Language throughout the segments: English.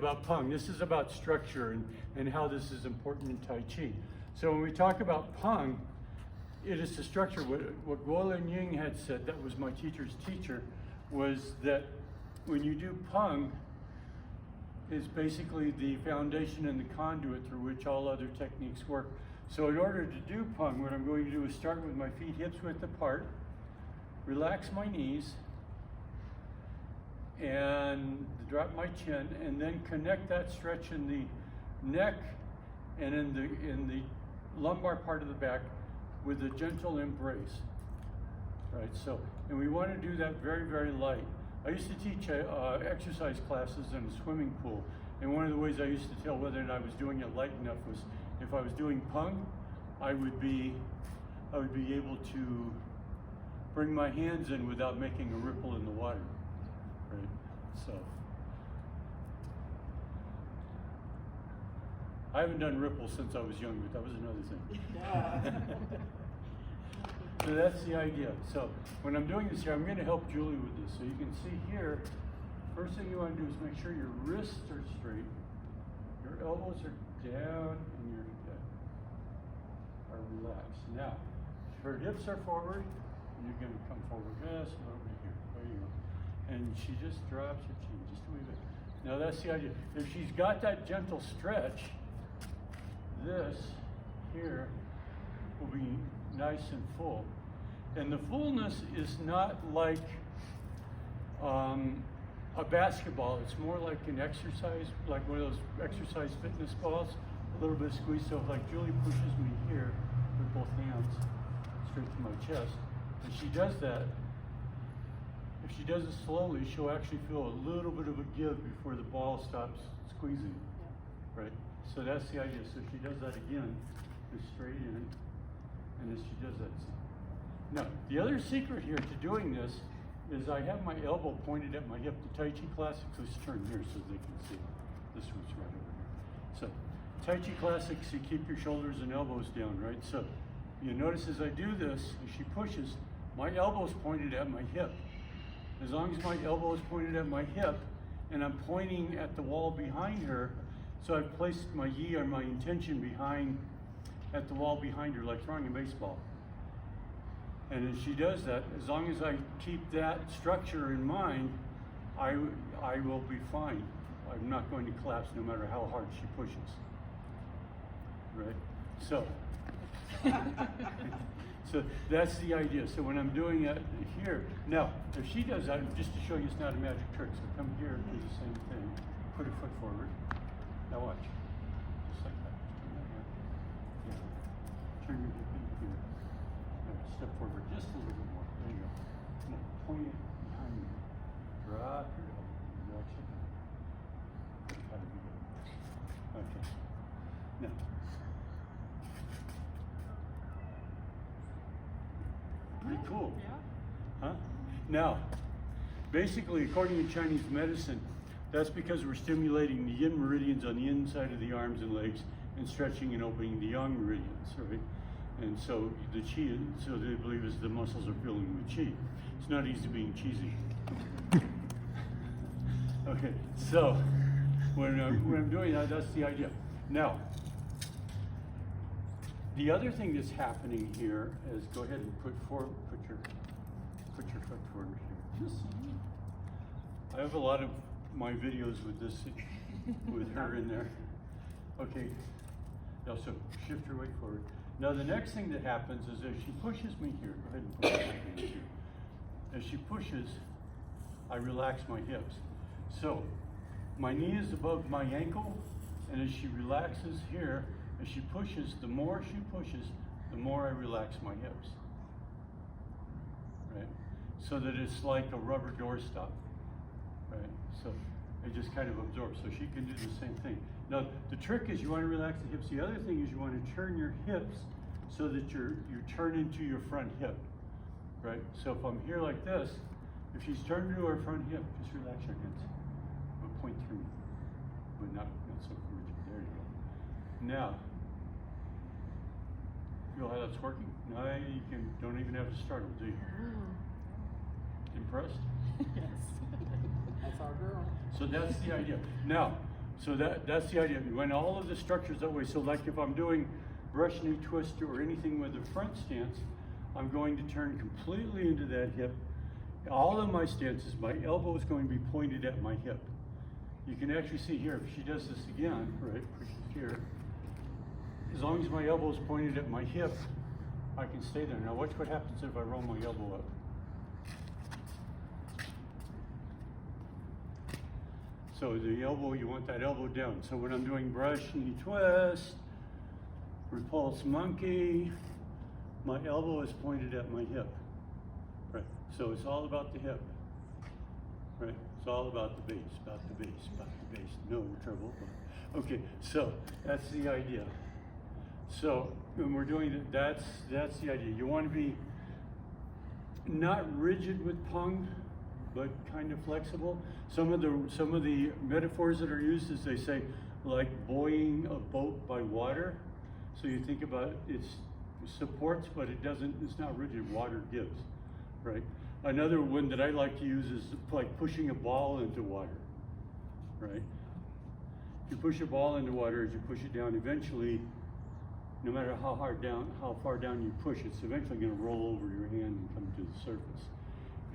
About Peng. This is about structure and how this is important in Tai Chi. So when we talk about Peng, it is the structure. What Guolin Ying had said, that was my teacher's teacher, was that when you do Peng, is basically the foundation and the conduit through which all other techniques work. So in order to do Peng, what I'm going to do is start with my feet hips width apart, relax my knees, and drop my chin, and then connect that stretch in the neck and in the lumbar part of the back with a gentle embrace. Right, so, and we want to do that very, very light. I used to teach exercise classes in a swimming pool, and one of the ways I used to tell whether or not I was doing it light enough was if I was doing Peng, I would be able to bring my hands in without making a ripple in the water. Right, so I haven't done ripples since I was young, but that was another thing. So that's the idea. So when I'm doing this here, I'm going to help Julie with this. So you can see here, first thing you want to do is make sure your wrists are straight, your elbows are down, and your head are relaxed. Now, her hips are forward, and you're going to come forward just a little bit here. There you go. And she just drops her chin just a wee bit. Now that's the idea. If she's got that gentle stretch, this here will be nice and full. And the fullness is not like a basketball. It's more like an exercise, like one of those exercise fitness balls, a little bit of squeeze. So like Julie pushes me here with both hands straight to my chest, and she does that. If she does it slowly, she'll actually feel a little bit of a give before the ball stops squeezing, right? So that's the idea. So she does that again, just straight in, and as she does that. Now, the other secret here to doing this is I have my elbow pointed at my hip. The Tai Chi Classics, let's turn here so they can see. This one's right over here. So, Tai Chi Classics, you keep your shoulders and elbows down, right? So, you notice as I do this, as she pushes, my elbow's pointed at my hip. As long as my elbow is pointed at my hip and I'm pointing at the wall behind her, so I've placed my yi or my intention at the wall behind her, like throwing a baseball. And as she does that, as long as I keep that structure in mind, I will be fine. I'm not going to collapse no matter how hard she pushes. Right? So, so that's the idea. So when I'm doing it here, now, if she does that, just to show you it's not a magic trick, so come here and do the same thing. Put a foot forward. Now watch. Just like that. Yeah. Turn your hip in here. Now step forward just a little bit more. There you go. Now point it behind you. Drop your elbow. Relax it down. How do we go? Okay. Now. Pretty cool. Yeah. Huh? Now, basically, according to Chinese medicine, that's because we're stimulating the yin meridians on the inside of the arms and legs and stretching and opening the yang meridians, right? And so the chi, so they believe is the muscles are filling with chi. It's not easy being cheesy. Okay, so when I'm doing that, that's the idea. Now, the other thing that's happening here is, go ahead and put your foot forward here. Just, I have a lot of my videos with this, with her in there. Okay, now so shift your weight forward. Now the next thing that happens is as she pushes me here, go ahead and put your hand here. As she pushes, I relax my hips. So my knee is above my ankle, and as she relaxes here, as she pushes, the more she pushes, the more I relax my hips. Right? So that it's like a rubber doorstop. Right? So it just kind of absorbs. So she can do the same thing. Now the trick is you want to relax the hips. The other thing is you want to turn your hips so that you turn into your front hip. Right? So if I'm here like this, if she's turned into her front hip, just relax your hands. But point through, but not so rigid. There you go. Now, feel how that's working? Now you don't even have to startle, do you? Impressed? Yes. That's our girl. So that's the idea. Now, So that's the idea. When all of the structure's that way, so like if I'm doing brush knee twist or anything with a front stance, I'm going to turn completely into that hip. All of my stances, my elbow is going to be pointed at my hip. You can actually see here, if she does this again, right, pushes here, as long as my elbow is pointed at my hip, I can stay there. Now watch what happens if I roll my elbow up. So the elbow, you want that elbow down. So when I'm doing brush, knee twist, repulse monkey, my elbow is pointed at my hip. Right, so it's all about the hip. Right, it's all about the base, about the base, about the base. No trouble. Okay, so that's the idea. So when we're doing it, that's the idea. You want to be not rigid with pung, but kind of flexible. Some of the metaphors that are used is they say like buoying a boat by water. So you think about it supports, but it's not rigid. Water gives, right? Another one that I like to use is like pushing a ball into water, right? If you push a ball into water, as you push it down, eventually, no matter how far down you push, it's eventually going to roll over your hand and come to the surface.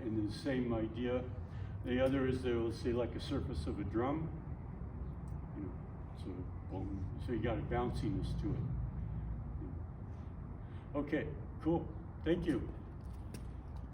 And the same idea. The other is they will say like a surface of a drum. You know, so boom. So you got a bounciness to it. Okay, cool. Thank you.